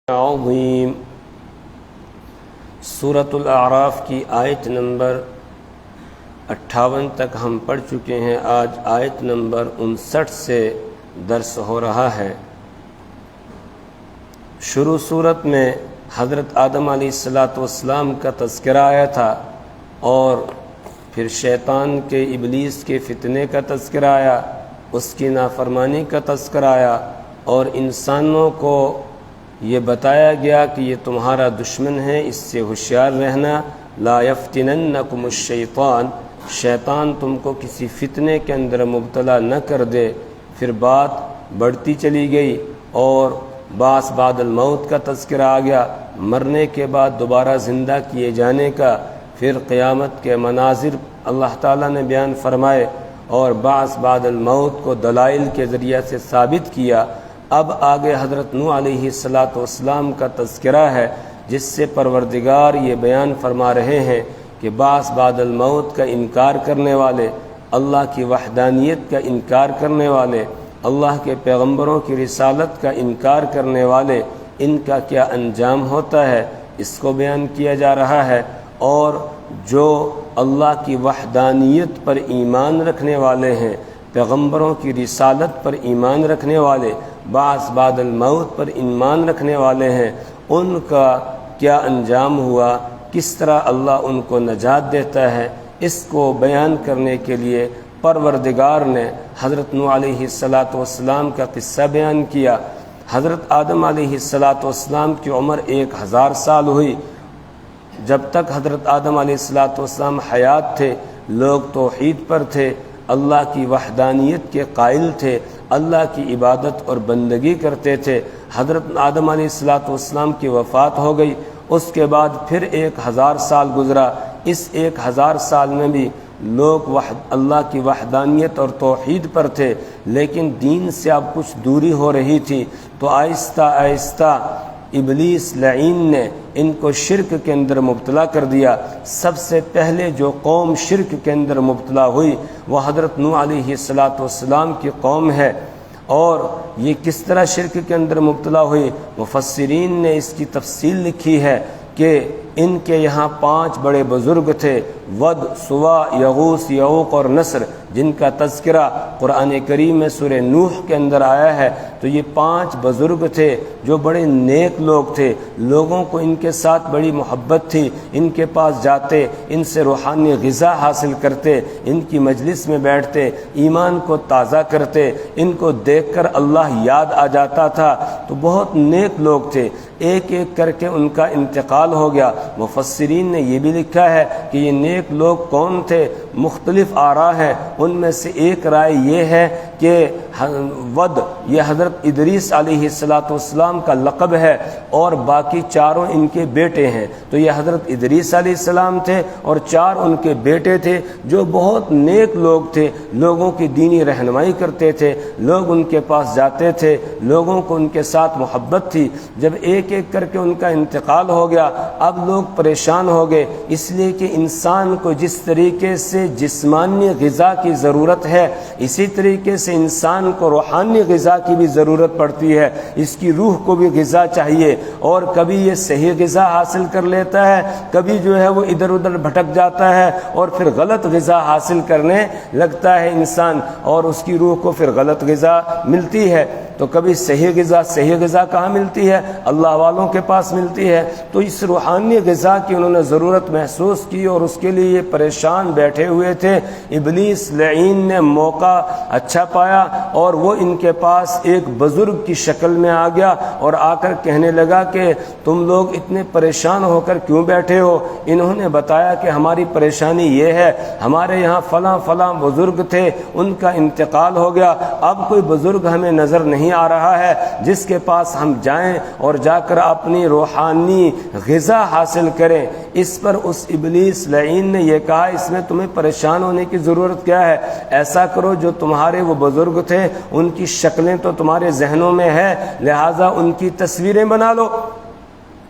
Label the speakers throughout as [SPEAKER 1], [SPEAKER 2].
[SPEAKER 1] عظیم سورۃ الاعراف کی آیت نمبر 58 تک ہم پڑھ چکے ہیں۔ آج آیت نمبر 59 سے درس ہو رہا ہے۔ شروع صورت میں حضرت آدم علیہ السلام کا تذکرہ آیا تھا، اور پھر شیطان کے ابلیس کے فتنے کا تذکرہ آیا، اس کی نافرمانی کا تذکرہ آیا، اور انسانوں کو یہ بتایا گیا کہ یہ تمہارا دشمن ہے، اس سے ہوشیار رہنا۔ لا یفتننکم الشیطان، شیطان تم کو کسی فتنے کے اندر مبتلا نہ کر دے۔ پھر بات بڑھتی چلی گئی اور بعث بعد الموت کا تذکرہ آ گیا، مرنے کے بعد دوبارہ زندہ کیے جانے کا۔ پھر قیامت کے مناظر اللہ تعالیٰ نے بیان فرمائے، اور بعث بعد الموت کو دلائل کے ذریعے سے ثابت کیا۔ اب آگے حضرت نوح علیہ السلام کا تذکرہ ہے، جس سے پروردگار یہ بیان فرما رہے ہیں کہ بعث بعد الموت کا انکار کرنے والے، اللہ کی وحدانیت کا انکار کرنے والے، اللہ کے پیغمبروں کی رسالت کا انکار کرنے والے، ان کا کیا انجام ہوتا ہے، اس کو بیان کیا جا رہا ہے۔ اور جو اللہ کی وحدانیت پر ایمان رکھنے والے ہیں، پیغمبروں کی رسالت پر ایمان رکھنے والے، بعث بعد الموت پر ایمان رکھنے والے ہیں، ان کا کیا انجام ہوا، کس طرح اللہ ان کو نجات دیتا ہے، اس کو بیان کرنے کے لیے پروردگار نے حضرت نوح علیہ السلام کا قصہ بیان کیا۔ حضرت آدم علیہ السلام کی عمر 1000 سال ہوئی۔ جب تک حضرت آدم علیہ السلام حیات تھے، لوگ توحید پر تھے، اللہ کی وحدانیت کے قائل تھے، اللہ کی عبادت اور بندگی کرتے تھے۔ حضرت آدم علیہ السلام کی وفات ہو گئی، اس کے بعد پھر 1000 سال گزرا۔ اس 1000 سال میں بھی لوگ اللہ کی وحدانیت اور توحید پر تھے، لیکن دین سے اب کچھ دوری ہو رہی تھی، تو آہستہ آہستہ ابلیس لعین نے ان کو شرک کے اندر مبتلا کر دیا۔ سب سے پہلے جو قوم شرک کے اندر مبتلا ہوئی وہ حضرت نوح علیہ السلام کی قوم ہے۔ اور یہ کس طرح شرک کے اندر مبتلا ہوئی، مفسرین نے اس کی تفصیل لکھی ہے کہ ان کے یہاں 5 بڑے بزرگ تھے، ود، سوا، یغوث، یعوق اور نصر، جن کا تذکرہ قرآن کریم میں سورہ نوح کے اندر آیا ہے۔ تو یہ 5 بزرگ تھے جو بڑے نیک لوگ تھے، لوگوں کو ان کے ساتھ بڑی محبت تھی، ان کے پاس جاتے، ان سے روحانی غذا حاصل کرتے، ان کی مجلس میں بیٹھتے، ایمان کو تازہ کرتے، ان کو دیکھ کر اللہ یاد آ جاتا تھا۔ تو بہت نیک لوگ تھے، ایک ایک کر کے ان کا انتقال ہو گیا۔ مفسرین نے یہ بھی لکھا ہے کہ یہ نیک لوگ کون تھے، مختلف آراء ہیں، ان میں سے ایک رائے یہ ہے کہ ود یہ حضرت ادریس علیہ السلام کا لقب ہے، اور باقی 4 ان کے بیٹے ہیں۔ تو یہ حضرت ادریس علیہ السلام تھے اور 4 ان کے بیٹے تھے، جو بہت نیک لوگ تھے، لوگوں کی دینی رہنمائی کرتے تھے، لوگ ان کے پاس جاتے تھے، لوگوں کو ان کے ساتھ محبت تھی۔ جب ایک ایک کر کے ان کا انتقال ہو گیا، اب لوگ پریشان ہو گئے، اس لیے کہ انسان کو جس طریقے سے جسمانی غذا کی ضرورت ہے، اسی طریقے سے انسان کو روحانی غذا کی بھی ضرورت پڑتی ہے، اس کی روح کو بھی غذا چاہیے۔ اور کبھی یہ صحیح غذا حاصل کر لیتا ہے، کبھی جو ہے وہ ادھر ادھر بھٹک جاتا ہے، اور پھر غلط غذا حاصل کرنے لگتا ہے انسان، اور اس کی روح کو پھر غلط غذا ملتی ہے۔ تو کبھی صحیح غذا کہاں ملتی ہے؟ اللہ والوں کے پاس ملتی ہے۔ تو اس روحانی غذا کی انہوں نے ضرورت محسوس کی، اور اس کے لیے یہ پریشان بیٹھے ہوئے تھے۔ ابلیس لعین نے موقع اچھا پایا، اور وہ ان کے پاس ایک بزرگ کی شکل میں آ گیا، اور آ کر کہنے لگا کہ تم لوگ اتنے پریشان ہو کر کیوں بیٹھے ہو؟ انہوں نے بتایا کہ ہماری پریشانی یہ ہے، ہمارے یہاں فلاں فلاں بزرگ تھے، ان کا انتقال ہو گیا، اب کوئی بزرگ ہمیں نظر نہیں آ رہا ہے جس کے پاس ہم جائیں اور جا کر اپنی روحانی غذا حاصل کریں۔ اس پر اس ابلیس لعین نے یہ کہا، اس میں تمہیں پریشان ہونے کی ضرورت کیا ہے؟ ایسا کرو، جو تمہارے وہ بزرگ تھے ان کی شکلیں تو تمہارے ذہنوں میں ہے، لہٰذا ان کی تصویریں بنا لو،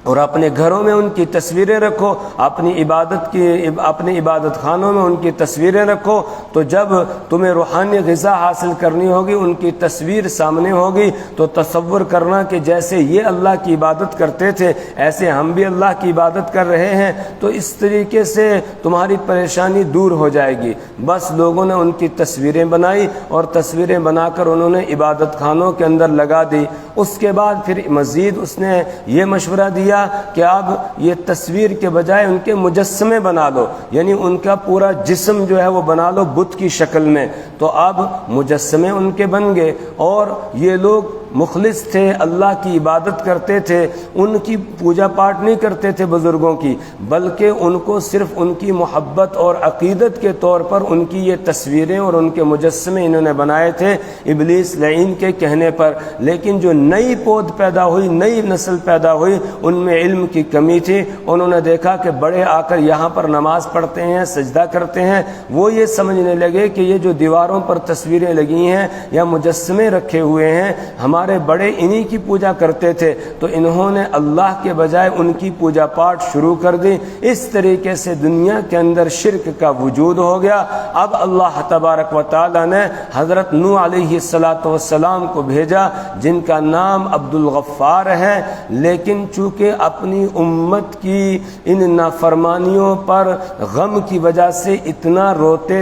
[SPEAKER 1] اور اپنے گھروں میں ان کی تصویریں رکھو، اپنی عبادت خانوں میں ان کی تصویریں رکھو، تو جب تمہیں روحانی غذا حاصل کرنی ہوگی، ان کی تصویر سامنے ہوگی تو تصور کرنا کہ جیسے یہ اللہ کی عبادت کرتے تھے ایسے ہم بھی اللہ کی عبادت کر رہے ہیں، تو اس طریقے سے تمہاری پریشانی دور ہو جائے گی۔ بس لوگوں نے ان کی تصویریں بنائی اور تصویریں بنا کر انہوں نے عبادت خانوں کے اندر لگا دی۔ اس کے بعد پھر مزید اس نے یہ مشورہ دیا کہ اب یہ تصویر کے بجائے ان کے مجسمے بنا لو، یعنی ان کا پورا جسم جو ہے وہ بنا لو بت کی شکل میں۔ تو اب مجسمے ان کے بن گئے، اور یہ لوگ مخلص تھے، اللہ کی عبادت کرتے تھے، ان کی پوجا پاٹ نہیں کرتے تھے بزرگوں کی، بلکہ ان کو صرف ان کی محبت اور عقیدت کے طور پر ان کی یہ تصویریں اور ان کے مجسمے انہوں نے بنائے تھے ابلیس لعین کے کہنے پر۔ لیکن جو نئی پود پیدا ہوئی، نئی نسل پیدا ہوئی، ان میں علم کی کمی تھی۔ انہوں نے دیکھا کہ بڑے آ کر یہاں پر نماز پڑھتے ہیں، سجدہ کرتے ہیں، وہ یہ سمجھنے لگے کہ یہ جو دیواروں پر تصویریں لگی ہیں یا مجسمے رکھے ہوئے ہیں ہمارے بڑے انہی کی پوجا کرتے تھے، تو انہوں نے اللہ کے بجائے ان کی پوجا پاٹ شروع کر دی۔ اس طریقے سے دنیا کے اندر شرک کا وجود ہو گیا۔ اب اللہ تبارک و تعالی نے حضرت نوح علیہ السلام کو بھیجا، جن کا نام عبد الغفار ہے، لیکن چونکہ اپنی امت کی ان نافرمانیوں پر غم کی وجہ سے اتنا روتے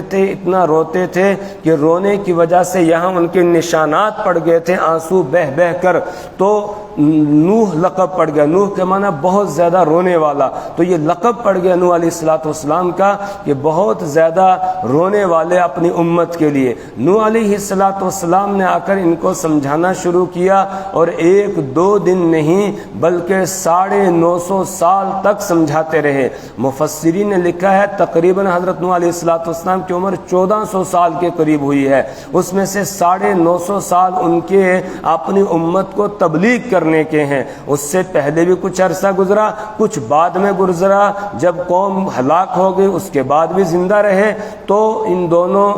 [SPEAKER 1] تھے کہ رونے کی وجہ سے یہاں ان کے نشانات پڑ گئے تھے، آنسو بہ بہ کر، تو نوح لقب پڑ گیا۔ نوح کے معنی بہت زیادہ رونے والا، تو یہ لقب پڑ گیا نوح علیہ السلام کا کہ بہت زیادہ رونے والے اپنی امت کے لیے۔ نوح علیہ السلام نے آ کر ان کو سمجھانا شروع کیا، اور 1-2 دن نہیں بلکہ 950 سال تک سمجھاتے رہے۔ مفسرین نے لکھا ہے تقریباً حضرت نوح علیہ السلام کی عمر 1400 سال کے قریب ہوئی ہے، اس میں سے 950 سال ان کے اپنی امت کو تبلیغ کرنے کے ہیں۔ اس سے پہلے بھی کچھ عرصہ گزرا، کچھ بعد میں گزرا، جب قوم ہلاک ہو گئی اس کے بعد بھی زندہ رہے، تو ان دونوں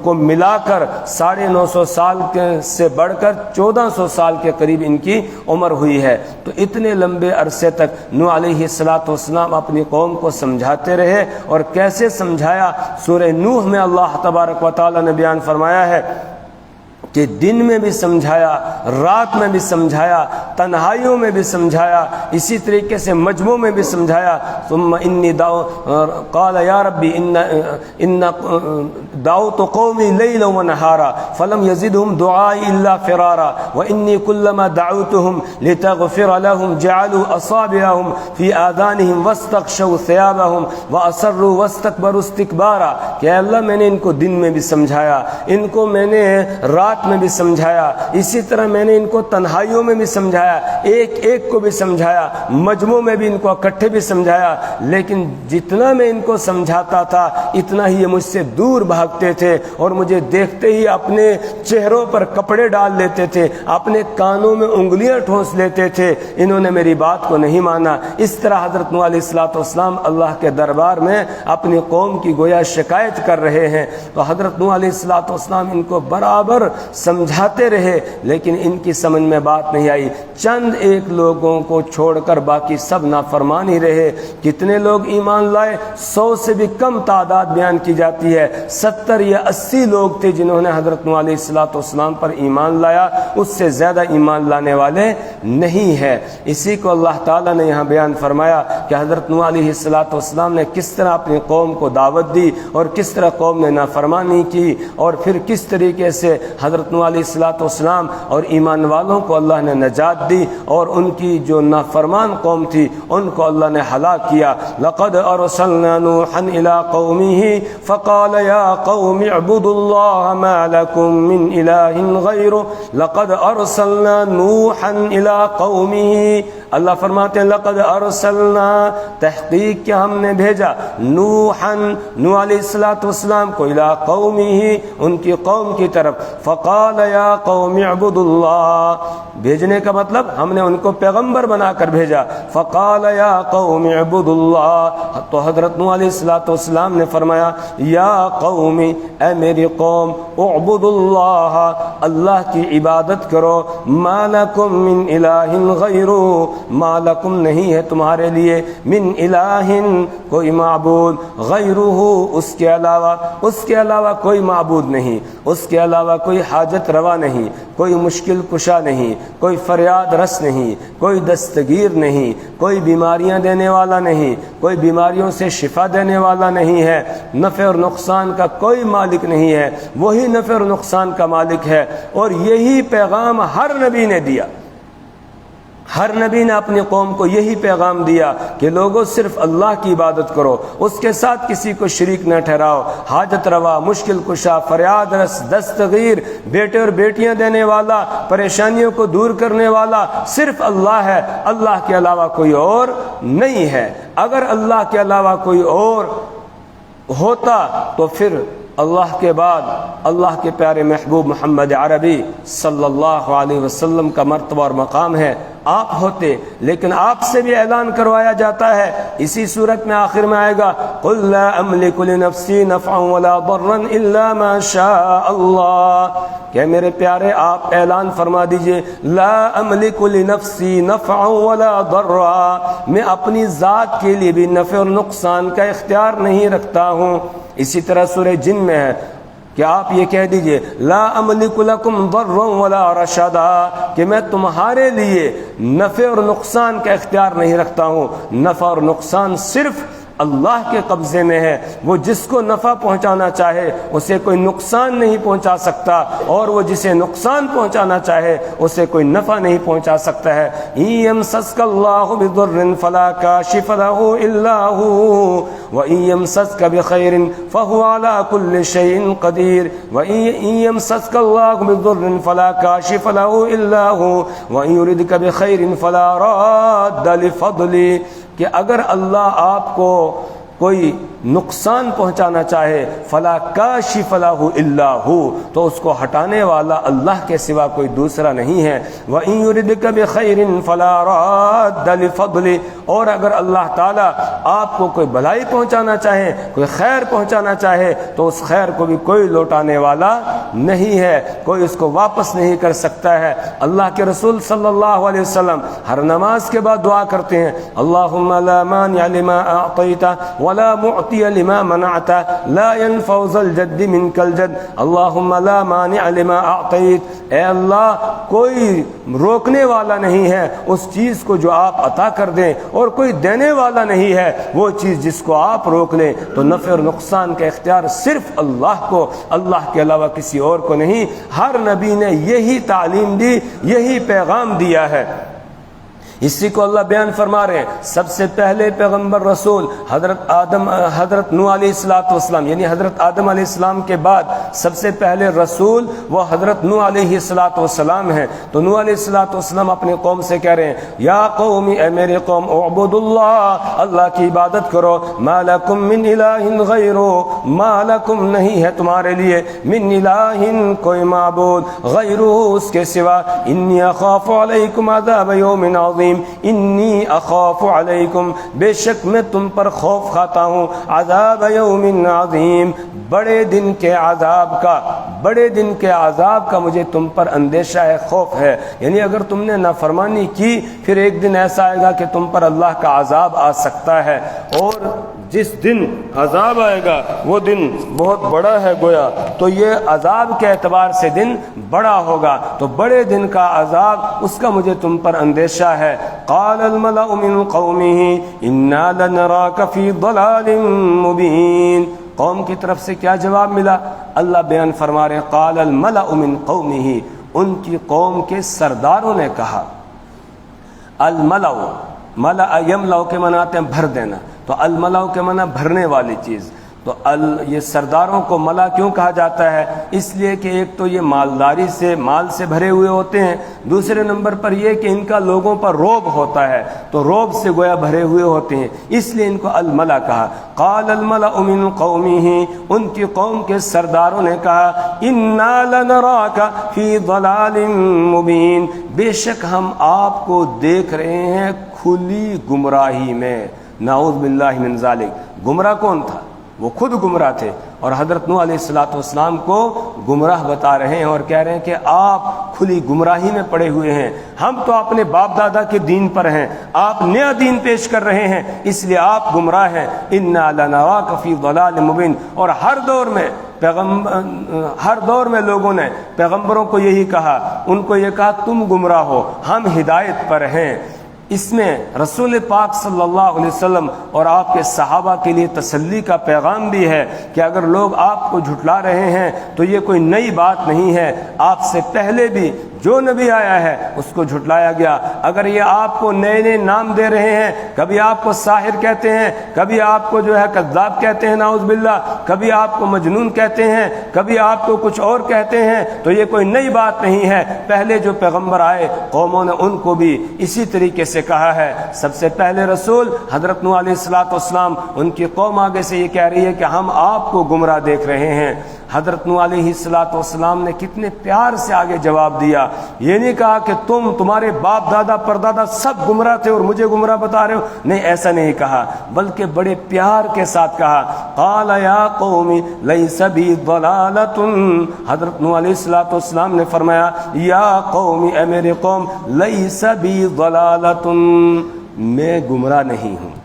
[SPEAKER 1] کو ملا کر 950 سال سے بڑھ کر 1400 سال کے قریب ان کی عمر ہوئی ہے۔ تو اتنے لمبے عرصے تک نوح علیہ السلام اپنی قوم کو سمجھاتے رہے، اور کیسے سمجھایا؟ سورہ نوح میں اللہ تبارک و تعالی نے بیان فرمایا ہے کہ دن میں بھی سمجھایا، رات میں بھی سمجھایا، تنہائیوں میں بھی سمجھایا، اسی طریقے سے مجمع میں بھی سمجھایا۔ ثم انی قال یا ربی ان دعوت قومی لیلا ونہارا فلم یزدہم دعائی الا فرارا وانی کلما دعوتہم لتغفر لهم جعلوا اصابعهم فی آذانہم واستغشوا ثیابہم واصروا واستکبروا استکبارا، کہ اے اللہ میں نے ان کو دن میں بھی سمجھایا، ان کو میں نے رات میں بھی سمجھایا، اسی طرح میں نے ان کو تنہائیوں میں بھی سمجھایا، ایک ایک کو بھی سمجھایا، مجموع میں بھی ان کو اکٹھے بھی سمجھایا، لیکن جتنا میں ان کو سمجھاتا تھا اتنا ہی یہ مجھ سے دور بھاگتے تھے، اور مجھے دیکھتے ہی اپنے چہروں پر کپڑے ڈال لیتے تھے، اپنے کانوں میں انگلیاں ٹھونس لیتے تھے، انہوں نے میری بات کو نہیں مانا۔ اس طرح حضرت نوح علیہ السلام اللہ کے دربار میں اپنی قوم کی گویا شکایت کر رہے ہیں۔ تو حضرت نوح علیہ السلام ان کو برابر سمجھاتے رہے، لیکن ان کی سمجھ میں بات نہیں آئی۔ چند ایک لوگوں کو چھوڑ کر باقی سب نافرمان ہی رہے۔ کتنے لوگ ایمان لائے؟ 100 سے بھی کم تعداد بیان کی جاتی ہے۔ 70 یا 80 لوگ تھے جنہوں نے حضرت نوح علیہ السلام پر ایمان لایا، اس سے زیادہ ایمان لانے والے نہیں ہے۔ اسی کو اللہ تعالیٰ نے یہاں بیان فرمایا کہ حضرت نوح علیہ السلام نے کس طرح اپنی قوم کو دعوت دی، اور کس طرح قوم نے نافرمانی کی، اور پھر کس طریقے سے حضرت نوح علیہ السلام اور ایمان والوں کو اللہ نے نجات دی، اور ان کی جو نافرمان قوم تھی ان کو اللہ نے ہلاک کیا۔ لقد ارسلنا نوحا الى قومه فقال يا قوم اعبدوا الله ما لكم من اله غيره لقد ارسلنا نوحا الى قومه، اللہ فرماتے ہیں لقد ارسلنا، تحقیق کہ ہم نے بھیجا، نوحا، نوح علیہ السلام کو، الى قومه، ان کی قوم کی طرف، فقال فقال یا قوم اعبدوا اللہ، بھیجنے کا مطلب ہم نے ان کو پیغمبر بنا کر بھیجا. فقال یا قوم اعبدوا اللہ، تو حضرت نوح علیہ السلام نے فرمایا یا قوم، اے میری قوم، اعبدوا اللہ، اللہ کی عبادت کرو. ما لکم من الہ غیرہ، ما لکم نہیں ہے تمہارے لیے، من الہ کوئی معبود، غیرہ اس کے علاوہ کوئی معبود نہیں، اس کے علاوہ کوئی حاجت روا نہیں، کوئی مشکل کشا نہیں، کوئی فریاد رس نہیں، کوئی دستگیر نہیں، کوئی بیماریاں دینے والا نہیں، کوئی بیماریوں سے شفا دینے والا نہیں ہے، نفع اور نقصان کا کوئی مالک نہیں ہے، وہی نفع اور نقصان کا مالک ہے. اور یہی پیغام ہر نبی نے دیا، ہر نبی نے اپنی قوم کو یہی پیغام دیا کہ لوگوں صرف اللہ کی عبادت کرو، اس کے ساتھ کسی کو شریک نہ ٹھہراؤ. حاجت روا، مشکل کشا، فریاد رس، دستگیر، بیٹے اور بیٹیاں دینے والا، پریشانیوں کو دور کرنے والا صرف اللہ ہے، اللہ کے علاوہ کوئی اور نہیں ہے. اگر اللہ کے علاوہ کوئی اور ہوتا تو پھر اللہ کے بعد اللہ کے پیارے محبوب محمد عربی صلی اللہ علیہ وسلم کا مرتبہ اور مقام ہے، آپ ہوتے. لیکن آپ سے بھی اعلان کروایا جاتا ہے اسی صورت میں آخر میں آئے گا قل لا املک لنفسی نفعا ولا ضرا الا ما شاء اللہ، کہ میرے پیارے آپ اعلان فرما دیجئے لا املک لنفسی نفعا ولا ضرا، میں اپنی ذات کے لیے بھی نفع اور نقصان کا اختیار نہیں رکھتا ہوں. اسی طرح سورہ جن میں ہے کہ آپ یہ کہہ دیجئے لا املک لکم ضرا ولا رشدا، کہ میں تمہارے لیے نفع اور نقصان کا اختیار نہیں رکھتا ہوں. نفع اور نقصان صرف اللہ کے قبضے میں ہے، وہ جس کو نفع پہنچانا چاہے اسے کوئی نقصان نہیں پہنچا سکتا، اور وہ جسے نقصان پہنچانا چاہے اسے کوئی نفع نہیں پہنچا سکتا ہے. ان یمسسک اللہ بضر فلا کاشف له الا هو وان یمسسک بخیر فهو على كل شيء قدیر وان یمسسک اللہ بضر فلا کاشف له الا هو وان یردک بخیر فلا راد لفضله، کہ اگر اللہ آپ کو کوئی نقصان پہنچانا چاہے فلا کاشف له الا هو، تو اس کو ہٹانے والا اللہ کے سوا کوئی دوسرا نہیں ہے. وَإِن يُرِدْكَ بِخَيْرٍ فَلَا رَادَّ لِفَضْلِهِ، اور اگر اللہ تعالیٰ آپ کو کوئی بھلائی پہنچانا چاہے، کوئی خیر پہنچانا چاہے، تو اس خیر کو بھی کوئی لوٹانے والا نہیں ہے، کوئی اس کو واپس نہیں کر سکتا ہے. اللہ کے رسول صلی اللہ علیہ وسلم ہر نماز کے بعد دعا کرتے ہیں اللہم لا مانع لما اعطیت ولا معطی لما منعت لا ينفع ذا الجد منك الجد اللہم لا مانع لما اعطیت، اے اللہ کوئی روکنے والا نہیں ہے اس چیز کو جو آپ عطا کر دیں، اور کوئی دینے والا نہیں ہے وہ چیز جس کو آپ روک لیں. تو نفع اور نقصان کا اختیار صرف اللہ کو، اللہ کے علاوہ کسی اور کو نہیں. ہر نبی نے یہی تعلیم دی، یہی پیغام دیا ہے. اسی کو اللہ بیان فرما رہے ہیں. سب سے پہلے پیغمبر رسول حضرت نوح علیہ السلام، یعنی حضرت آدم علیہ السلام کے بعد سب سے پہلے رسول وہ حضرت نوح علیہ السلام ہیں. تو نوح علیہ السلام اپنی قوم سے کہہ رہے ہیں یا قوم، اے میرے قوم، اعبدوا اللہ، اللہ کی عبادت کرو. ما لکم من الہ غیرہ، ما لکم نہیں ہے تمہارے لیے، من الہ کوئی معبود، غیرہ اس کے سوا. انی اخاف علیکم عذاب یوم عظیم، انی اخاف علیکم، بے شک میں تم پر خوف کھاتا ہوں، عذاب یوم عظیم، بڑے دن کے عذاب کا، بڑے دن کے عذاب کا مجھے تم پر اندیشہ ہے، خوف ہے. یعنی اگر تم نے نافرمانی کی پھر ایک دن ایسا آئے گا کہ تم پر اللہ کا عذاب آ سکتا ہے، اور جس دن عذاب آئے گا وہ دن بہت بڑا ہے گویا. تو یہ عذاب کے اعتبار سے دن بڑا ہوگا، تو بڑے دن کا عذاب اس کا مجھے تم پر اندیشہ ہے. قال الملأ من قومه انا لنراك في ضلال مبين، قوم کی طرف سے کیا جواب ملا؟ اللہ بیان فرما رہے ہیں قال الملأ من قومه، ان کی قوم کے سرداروں نے کہا. الملأ، ملأ یملأ کے معنی آتے ہیں بھر دینا، تو الملأ کے معنی بھرنے والی چیز. تو یہ سرداروں کو ملا کیوں کہا جاتا ہے؟ اس لیے کہ ایک تو یہ مالداری سے، مال سے بھرے ہوئے ہوتے ہیں، دوسرے نمبر پر یہ کہ ان کا لوگوں پر رعب ہوتا ہے، تو رعب سے گویا بھرے ہوئے ہوتے ہیں، اس لیے ان کو الملا کہا۔ قال الملأ من قومه، ان کی قوم کے سرداروں نے کہا، انا لنراک فی ضلال مبین، بے شک ہم آپ کو دیکھ رہے ہیں کھلی گمراہی میں۔ نعوذ باللہ من ذالک۔ گمراہ کون تھا؟ وہ خود گمراہ تھے، اور حضرت نوح علیہ السلام کو گمراہ بتا رہے ہیں اور کہہ رہے ہیں کہ آپ کھلی گمراہی میں پڑے ہوئے ہیں، ہم تو اپنے باپ دادا کے دین پر ہیں، آپ نیا دین پیش کر رہے ہیں، اس لیے آپ گمراہ ہیں۔ انا لنراک فی ضلال مبین۔ اور ہر دور میں لوگوں نے پیغمبروں کو یہی کہا، ان کو یہ کہا تم گمراہ ہو، ہم ہدایت پر ہیں۔ اس میں رسول پاک صلی اللہ علیہ وسلم اور آپ کے صحابہ کے لیے تسلی کا پیغام بھی ہے کہ اگر لوگ آپ کو جھٹلا رہے ہیں تو یہ کوئی نئی بات نہیں ہے، آپ سے پہلے بھی جو نبی آیا ہے اس کو جھٹلایا گیا۔ اگر یہ آپ کو نئے نئے نام دے رہے ہیں، کبھی آپ کو ساحر کہتے ہیں، کبھی آپ کو جو ہے کذاب کہتے ہیں نعوذ باللہ، کبھی آپ کو مجنون کہتے ہیں، کبھی آپ کو کچھ اور کہتے ہیں، تو یہ کوئی نئی بات نہیں ہے۔ پہلے جو پیغمبر آئے قوموں نے ان کو بھی اسی طریقے سے کہا ہے۔ سب سے پہلے رسول حضرت نوح علیہ السلام، ان کی قوم آگے سے یہ کہہ رہی ہے کہ ہم آپ کو گمراہ دیکھ رہے ہیں۔ حضرت نوح علیہ السلام نے کتنے پیار سے آگے جواب دیا، یہ نہیں کہا کہ تمہارے باپ دادا پردادا سب گمراہ تھے اور مجھے گمراہ بتا رہے ہو، نہیں، ایسا نہیں کہا، بلکہ بڑے پیار کے ساتھ کہا، قال یا قوم لیس بی ضلالۃ۔ حضرت نوح علیہ السلام نے فرمایا، یا قوم، اے میرے قوم، لیس بی ضلالۃ، میں گمراہ نہیں ہوں۔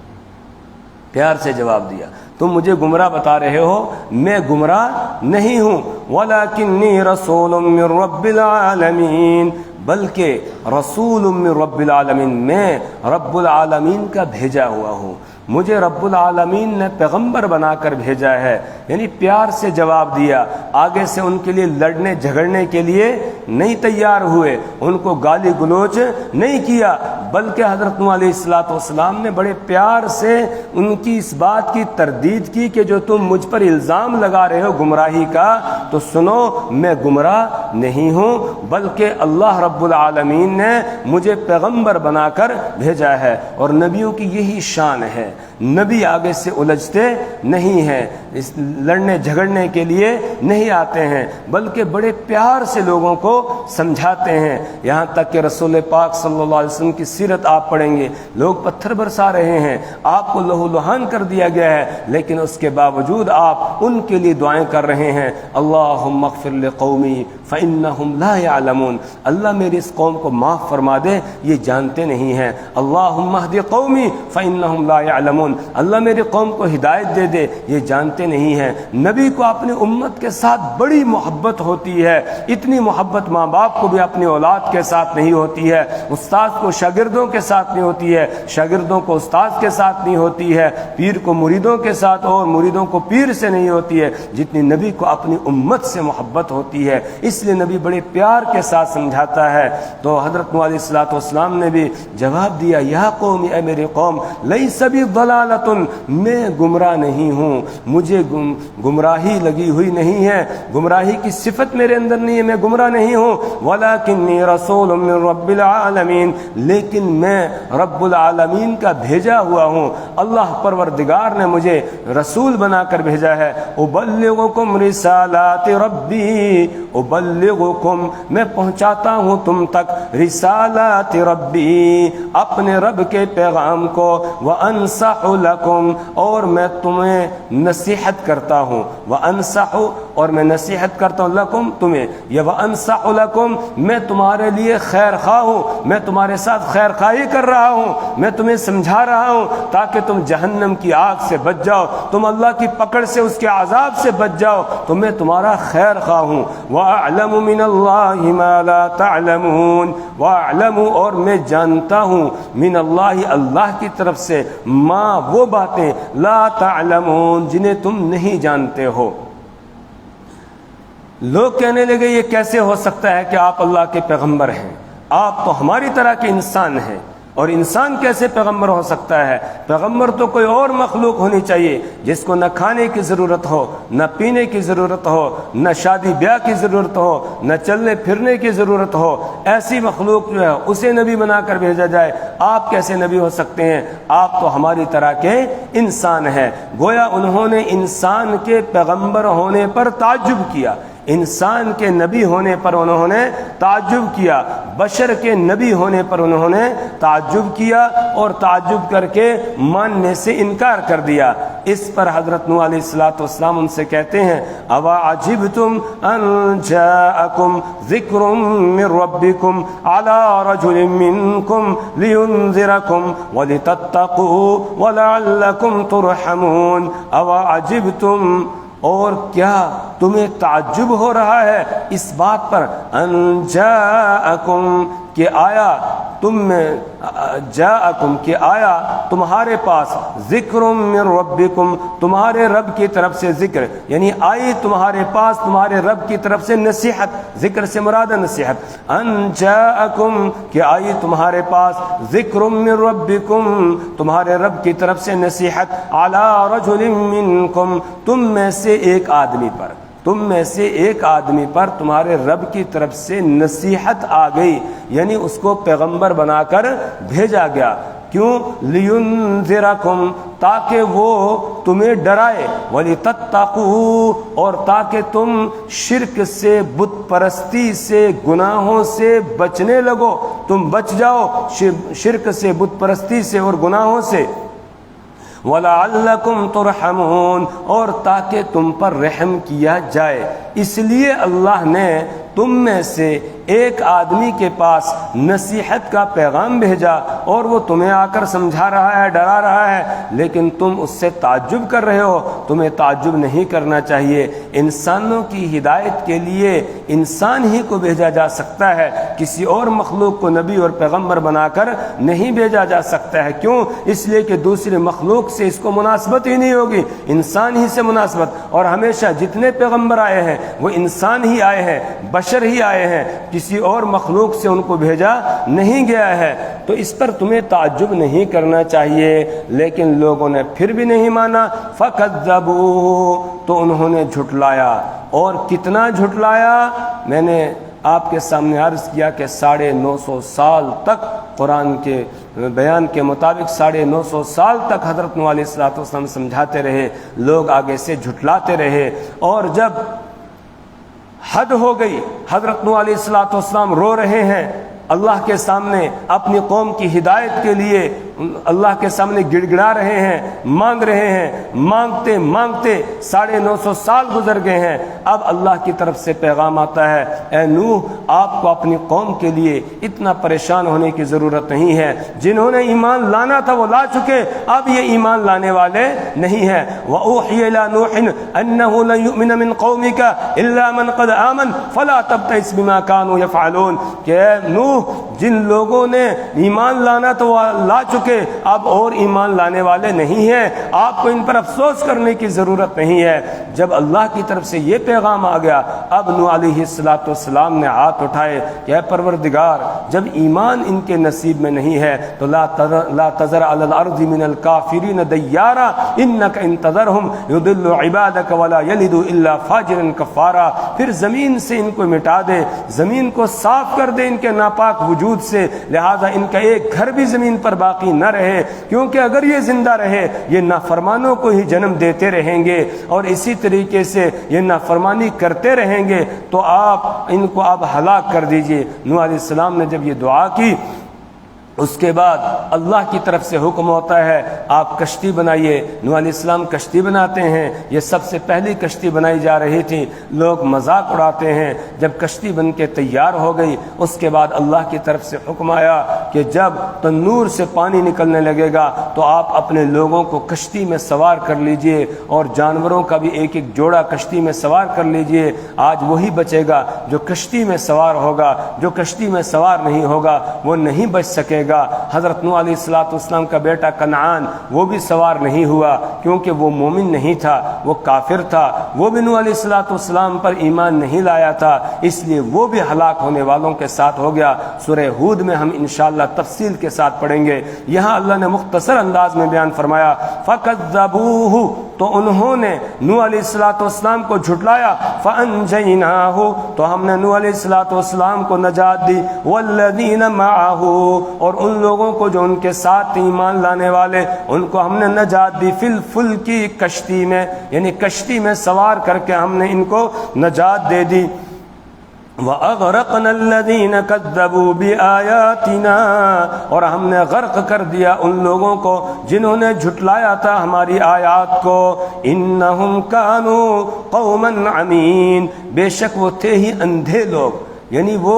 [SPEAKER 1] پیار سے جواب دیا، تم مجھے گمراہ بتا رہے ہو، میں گمراہ نہیں ہوں، وَلَكِنِّي رَسُولٌ مِّن رَّبِّ الْعَالَمِينَ، بلکہ رسول من رب العالمین، میں رب العالمین کا بھیجا ہوا ہوں، مجھے رب العالمین نے پیغمبر بنا کر بھیجا ہے۔ یعنی پیار سے جواب دیا، آگے سے ان کے لیے لڑنے جھگڑنے کے لیے نہیں تیار ہوئے، ان کو گالی گلوچ نہیں کیا، بلکہ حضرت نوح علیہ السلام نے بڑے پیار سے ان کی اس بات کی تردید کی کہ جو تم مجھ پر الزام لگا رہے ہو گمراہی کا، تو سنو، میں گمراہ نہیں ہوں، بلکہ اللہ رب العالمین نے مجھے پیغمبر بنا کر بھیجا ہے۔ اور نبیوں کی یہی شان ہے، نبی آگے سے الجھتے نہیں ہیں، اس لڑنے جھگڑنے کے لیے نہیں آتے ہیں، بلکہ بڑے پیار سے لوگوں کو سمجھاتے ہیں۔ یہاں تک کہ رسول پاک صلی اللہ علیہ وسلم کی سیرت آپ پڑھیں گے، لوگ پتھر برسا رہے ہیں، آپ کو لہو لہان کر دیا گیا ہے، لیکن اس کے باوجود آپ ان کے لیے دعائیں کر رہے ہیں، اللہم اغفر لقومی فإنہم لا يعلمون، اللہ میری اس قوم کو معاف فرما دے، یہ جانتے نہیں ہیں، اللہم اہد قومی فإنہم لا يعلمون، اللہ میری قوم کو ہدایت دے دے، یہ جانتے نہیں ہیں۔ نبی کو اپنی امت کے ساتھ بڑی محبت ہوتی ہے، اتنی محبت ماں باپ کو بھی اپنی اولاد کے ساتھ نہیں ہوتی ہے، استاد کو شاگردوں کے ساتھ نہیں ہوتی ہے، شاگردوں کو استاد کے ساتھ نہیں ہوتی ہے، پیر کو مریدوں کے ساتھ اور مریدوں کو پیر سے نہیں ہوتی ہے، جتنی نبی کو اپنی امت سے محبت ہوتی ہے، اس لیے نبی بڑے پیار کے ساتھ سمجھاتا ہے۔ تو حضرت نوح علیہ السلام نے بھی جواب دیا، یا قوم، اے میرے قوم، لیس بی ضلالۃ، میں گمراہ نہیں ہوں، مجھے گمراہی لگی ہوئی نہیں ہے، گمراہی کی صفت میرے اندر نہیں ہے، میں گمراہ نہیں ہوں، ولیکنی رسول من رب العالمین، لیکن میں رب العالمین کا بھیجا ہوا ہوں، اللہ پروردگار نے مجھے رسول بنا کر بھیجا ہے، ابلغکم رسالات ربی، ابلغکم، میں پہنچاتا ہوں تم تک، رسالات ربی، اپنے رب کے پیغام کو، وانصح لکم، اور میں تمہیں نصیحت کرتا ہوں، وانصح، اور میں نصیحت کرتا ہوں، لکم، تمہیں، یا وانصح لکم، میں تمہارے لیے خیر خواہ ہوں، میں تمہارے ساتھ خیر خواہی کر رہا ہوں، میں تمہیں سمجھا رہا ہوں تاکہ تم جہنم کی آگ سے بچ جاؤ، تم اللہ کی پکڑ سے، اس کے عذاب سے بچ جاؤ، تو میں تمہارا خیر خواہ ہوں۔ وَأَعْلَمُ مِنَ اللَّهِ مَا لَا تَعْلَمُونَ، وَأَعْلَمُ، اور میں جانتا ہوں، من اللہ، اللہ کی طرف سے، ما، وہ باتیں، لا تعلمون، جنہیں تم نہیں جانتے ہو۔ لوگ کہنے لگے یہ کیسے ہو سکتا ہے کہ آپ اللہ کے پیغمبر ہیں، آپ تو ہماری طرح کے انسان ہیں، اور انسان کیسے پیغمبر ہو سکتا ہے؟ پیغمبر تو کوئی اور مخلوق ہونی چاہیے جس کو نہ کھانے کی ضرورت ہو، نہ پینے کی ضرورت ہو، نہ شادی بیاہ کی ضرورت ہو، نہ چلنے پھرنے کی ضرورت ہو۔ ایسی مخلوق جو ہے اسے نبی بنا کر بھیجا جائے، آپ کیسے نبی ہو سکتے ہیں؟ آپ تو ہماری طرح کے انسان ہیں۔ گویا انہوں نے انسان کے پیغمبر ہونے پر تعجب کیا، انسان کے نبی ہونے پر انہوں نے تعجب کیا، بشر کے نبی ہونے پر انہوں نے تعجب کیا اور تعجب کر کے ماننے سے انکار کر دیا۔ اس پر حضرت نوح علیہ السلام ان سے کہتے ہیں اوا عجبتم ان جاءکم ذکر من ربکم علی رجل منکم لینذرکم ولتتقوا ولعلکم ترحمون۔ اوا عجبتم، اور کیا تمہیں تعجب ہو رہا ہے اس بات پر ان جاءکم کہ آیا تم میں جاءکم کہ آیا تمہارے پاس ذکر من ربکم، تمہارے رب کی طرف سے ذکر، یعنی آئی تمہارے پاس تمہارے رب کی طرف سے نصیحت، ذکر سے مراد نصیحت۔ ان جاءکم کہ آئی تمہارے پاس ذکر من ربکم، تمہارے رب کی طرف سے نصیحت، علی رجل منکم، تم میں سے ایک آدمی پر، تم میں سے ایک آدمی پر تمہارے رب کی طرف سے نصیحت آ گئی، یعنی اس کو پیغمبر بنا کر بھیجا گیا۔ کیوں؟ لینذرکم، تاکہ وہ تمہیں ڈرائے، ولتتقوا، اور تاکہ تم شرک سے، بت پرستی سے، گناہوں سے بچنے لگو، تم بچ جاؤ شرک سے، بت پرستی سے اور گناہوں سے۔ وَلَعَلَّكُمْ تُرْحَمُونَ، اور تاکہ تم پر رحم کیا جائے۔ اس لیے اللہ نے تم میں سے ایک آدمی کے پاس نصیحت کا پیغام بھیجا، اور وہ تمہیں آ کر سمجھا رہا ہے، ڈرا رہا ہے، لیکن تم اس سے تعجب کر رہے ہو۔ تمہیں تعجب نہیں کرنا چاہیے۔ انسانوں کی ہدایت کے لیے انسان ہی کو بھیجا جا سکتا ہے، کسی اور مخلوق کو نبی اور پیغمبر بنا کر نہیں بھیجا جا سکتا ہے۔ کیوں؟ اس لیے کہ دوسرے مخلوق سے اس کو مناسبت ہی نہیں ہوگی، انسان ہی سے مناسبت۔ اور ہمیشہ جتنے پیغمبر آئے ہیں وہ انسان ہی آئے ہیں، بشر ہی آئے ہیں، کسی اور مخلوق سے ان کو بھیجا نہیں گیا ہے۔ تو اس پر تمہیں تعجب نہیں کرنا چاہیے، لیکن لوگوں نے پھر بھی نہیں مانا۔ فَكَذَّبُوا، تو انہوں نے جھٹلایا، اور کتنا جھٹلایا؟ میں نے آپ کے سامنے عرض کیا کہ 950 سال تک، قرآن کے بیان کے مطابق 950 سال تک حضرت نوح علیہ السلام سمجھاتے رہے، لوگ آگے سے جھٹلاتے رہے، اور جب حد ہو گئی، حضرت نوح علیہ السلام رو رہے ہیں اللہ کے سامنے اپنی قوم کی ہدایت کے لیے، اللہ کے سامنے گڑ گڑا رہے ہیں، مانگ رہے ہیں، مانگتے مانگتے 950 سال گزر گئے ہیں۔ اب اللہ کی طرف سے پیغام آتا ہے، اے نوح، آپ کو اپنی قوم کے لیے اتنا پریشان ہونے کی ضرورت نہیں ہے، جنہوں نے ایمان لانا تھا وہ لا چکے، اب یہ ایمان لانے والے نہیں ہیں۔ وَأُوحِيَ إِلَىٰ نُوحٍ أَنَّهُ لَن يُؤْمِنَ مِن قَوْمِكَ إِلَّا مَن قَدْ آمَنَ فَلَا تَبْتَئِسْ بِمَا كَانُوا يَفْعَلُونَ، کہ اے نوح، جن لوگوں نے ایمان لانا تو وہ لا چکے، اب اور ایمان لانے والے نہیں ہیں، آپ کو ان پر افسوس کرنے کی ضرورت نہیں ہے۔ جب اللہ کی طرف سے یہ پیغام آ گیا، اب نوح علیہ السلام نے ہاتھ اٹھائے کہ اے پروردگار، جب ایمان ان کے نصیب میں نہیں ہے تو لا تذر علی الارض من الکافرین دیارا انک ان تذرہم یضل عبادک ولا یلد الا فاجرا کفارا، پھر زمین سے ان کو مٹا دے، زمین کو صاف کر دے ان کے ناپاک وجود سے، لہذا ان کا ایک گھر بھی زمین پر باقی نہ رہے، کیونکہ اگر یہ زندہ رہے یہ نافرمانوں کو ہی جنم دیتے رہیں گے، اور اسی طریقے سے یہ نافرمانی کرتے رہیں گے، تو آپ ان کو اب ہلاک کر دیجئے۔ نوح علیہ السلام نے جب یہ دعا کی، اس کے بعد اللہ کی طرف سے حکم ہوتا ہے آپ کشتی بنائیے۔ نوح علیہ السلام کشتی بناتے ہیں، یہ سب سے پہلی کشتی بنائی جا رہی تھی، لوگ مذاق اڑاتے ہیں۔ جب کشتی بن کے تیار ہو گئی، اس کے بعد اللہ کی طرف سے حکم آیا کہ جب تنور سے پانی نکلنے لگے گا تو آپ اپنے لوگوں کو کشتی میں سوار کر لیجئے، اور جانوروں کا بھی ایک ایک جوڑا کشتی میں سوار کر لیجئے۔ آج وہی بچے گا جو کشتی میں سوار ہوگا، جو کشتی میں سوار نہیں ہوگا وہ نہیں بچ سکے گا۔ گا۔ حضرت نوح علیہ السلام کا بیٹا کنعان وہ بھی سوار نہیں ہوا کیونکہ وہ مومن نہیں تھا، وہ کافر تھا، وہ بھی نوح علیہ السلام پر ایمان نہیں لایا تھا، اس لیے وہ بھی ہلاک ہونے والوں کے ساتھ ہو گیا۔ سورہ ہود میں ہم انشاءاللہ تفصیل کے ساتھ پڑھیں گے۔ یہاں اللہ نے مختصر انداز میں بیان فرمایا فَكَذَّبُوهُ، تو انہوں نے نوح علیہ السلام کو جھٹلایا، فَأَنْجَيْنَاهُ، تو ہم نے نوح علیہ السلام کو نجات دی، وَالَّذِينَ مَعَهُ، اور ان لوگوں کو جو ان کے ساتھ ایمان لانے والے، ان کو ہم نے نجات دی، فِي الْفُلْكِ، کشتی میں، یعنی کشتی میں سوار کر کے ہم نے ان کو نجات دے دی۔ وَأَغْرَقْنَا الَّذِينَ كَذَّبُوا بِآيَاتِنَا، اور ہم نے غرق کر دیا ان لوگوں کو جنہوں نے جھٹلایا تھا ہماری آیات کو۔ إِنَّهُمْ كَانُوا قَوْمًا عَمِينَ، بے شک وہ تھے ہی اندھے لوگ، یعنی وہ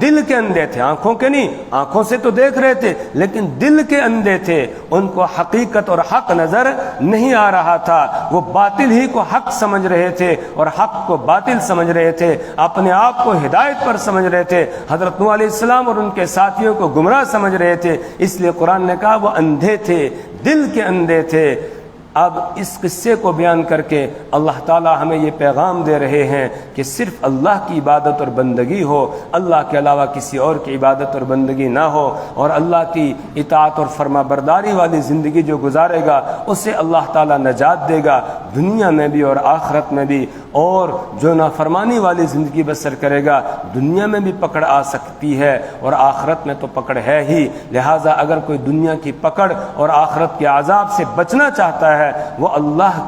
[SPEAKER 1] دل کے اندھے تھے، آنکھوں کے نہیں، آنکھوں سے تو دیکھ رہے تھے لیکن دل کے اندھے تھے، ان کو حقیقت اور حق نظر نہیں آ رہا تھا، وہ باطل ہی کو حق سمجھ رہے تھے اور حق کو باطل سمجھ رہے تھے، اپنے آپ کو ہدایت پر سمجھ رہے تھے، حضرت نوح علیہ السلام اور ان کے ساتھیوں کو گمراہ سمجھ رہے تھے، اس لیے قرآن نے کہا وہ اندھے تھے، دل کے اندھے تھے۔ اب اس قصے کو بیان کر کے اللہ تعالی ہمیں یہ پیغام دے رہے ہیں کہ صرف اللہ کی عبادت اور بندگی ہو، اللہ کے علاوہ کسی اور کی عبادت اور بندگی نہ ہو، اور اللہ کی اطاعت اور فرما برداری والی زندگی جو گزارے گا اسے اللہ تعالی نجات دے گا دنیا میں بھی اور آخرت میں بھی، اور جو نافرمانی والی زندگی بسر کرے گا دنیا میں بھی پکڑ آ سکتی ہے اور آخرت میں تو پکڑ ہے ہی۔ لہٰذا اگر کوئی دنیا کی پکڑ اور آخرت کے عذاب سے بچنا چاہتا ہے وہ اللہ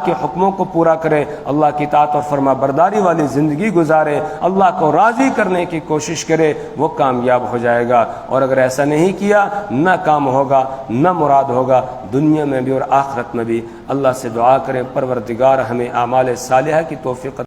[SPEAKER 1] کے حکموں کو پورا کرے، اللہ کی اطاعت اور فرما برداری والی زندگی گزارے، اللہ کو راضی کرنے کی کوشش کرے، وہ کامیاب ہو جائے گا۔ اور اگر ایسا نہیں کیا نہ کام ہوگا نہ مراد ہوگا دنیا میں بھی اور آخرت میں بھی۔ اللہ سے دعا کریں پروردگار ہمیں اعمال صالحہ کی توفیق